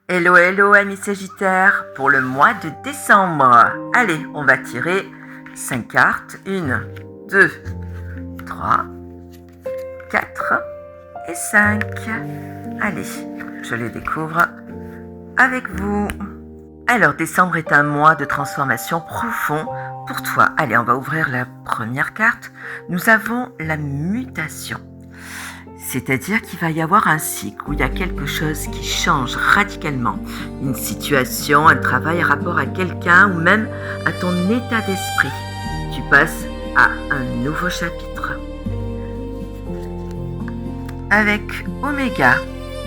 Hello, hello, amis Sagittaires, pour le mois de décembre. Allez, on va tirer 5 cartes. 1, 2, 3, 4 et 5. Allez, je les découvre avec vous. Alors, décembre est un mois de transformation profond pour toi. Allez, on va ouvrir la première carte. Nous avons la mutation. C'est-à-dire qu'il va y avoir un cycle où il y a quelque chose qui change radicalement. Une situation, un travail, un rapport à quelqu'un ou même à ton état d'esprit. Tu passes à un nouveau chapitre. Avec Oméga,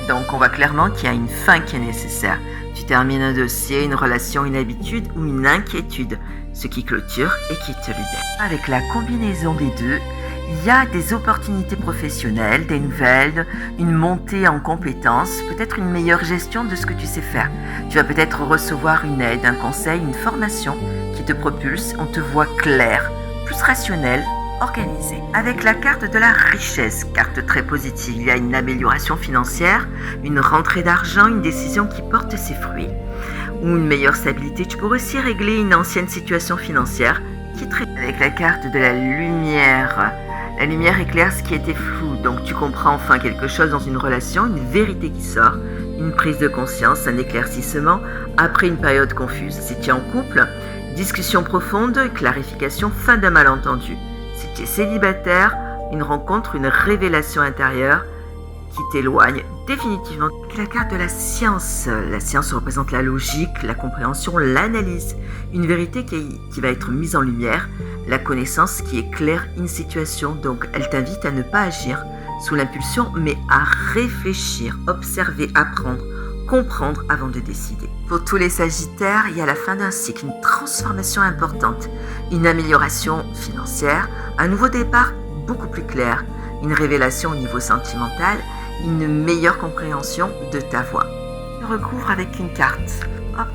donc on voit clairement qu'il y a une fin qui est nécessaire. Tu termines un dossier, une relation, une habitude ou une inquiétude, ce qui clôture et qui te libère. Avec la combinaison des deux, il y a des opportunités professionnelles, des nouvelles, une montée en compétences, peut-être une meilleure gestion de ce que tu sais faire. Tu vas peut-être recevoir une aide, un conseil, une formation qui te propulse, on te voit clair, plus rationnel, organisé. Avec la carte de la richesse, carte très positive, il y a une amélioration financière, une rentrée d'argent, une décision qui porte ses fruits ou une meilleure stabilité. Tu pourrais aussi régler une ancienne situation financière qui traite. Avec la carte de la lumière, la lumière éclaire ce qui était flou, donc tu comprends enfin quelque chose dans une relation, une vérité qui sort, une prise de conscience, un éclaircissement après une période confuse. Si tu es en couple, discussion profonde, clarification, fin d'un malentendu. Si tu es célibataire, une rencontre, une révélation intérieure qui t'éloigne définitivement. La carte de la science représente la logique, la compréhension, l'analyse, une vérité qui va être mise en lumière, la connaissance qui éclaire une situation. Donc elle t'invite à ne pas agir sous l'impulsion, mais à réfléchir, observer, apprendre, comprendre avant de décider. Pour tous les Sagittaires, il y a la fin d'un cycle, une transformation importante, une amélioration financière, un nouveau départ beaucoup plus clair, une révélation au niveau sentimental, une meilleure compréhension de ta voix. Je recouvre avec une carte. Hop,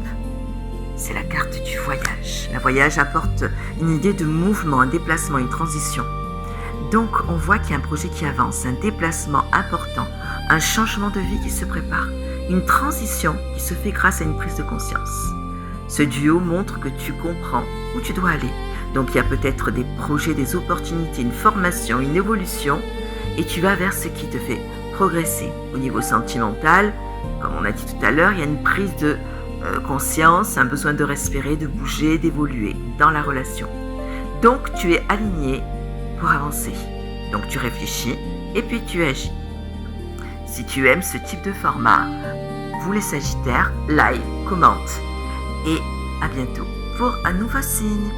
c'est la carte du voyage. Le voyage apporte une idée de mouvement, un déplacement, une transition. Donc on voit qu'il y a un projet qui avance, un déplacement important, un changement de vie qui se prépare, une transition qui se fait grâce à une prise de conscience. Ce duo montre que tu comprends où tu dois aller. Donc il y a peut-être des projets, des opportunités, une formation, une évolution, et tu vas vers ce qui te fait progresser. Au niveau sentimental, comme on a dit tout à l'heure, il y a une prise de conscience, un besoin de respirer, de bouger, d'évoluer dans la relation. Donc tu es aligné pour avancer. Donc tu réfléchis et puis tu agis. Si tu aimes ce type de format, vous les Sagittaires, like, commente et à bientôt pour un nouveau signe.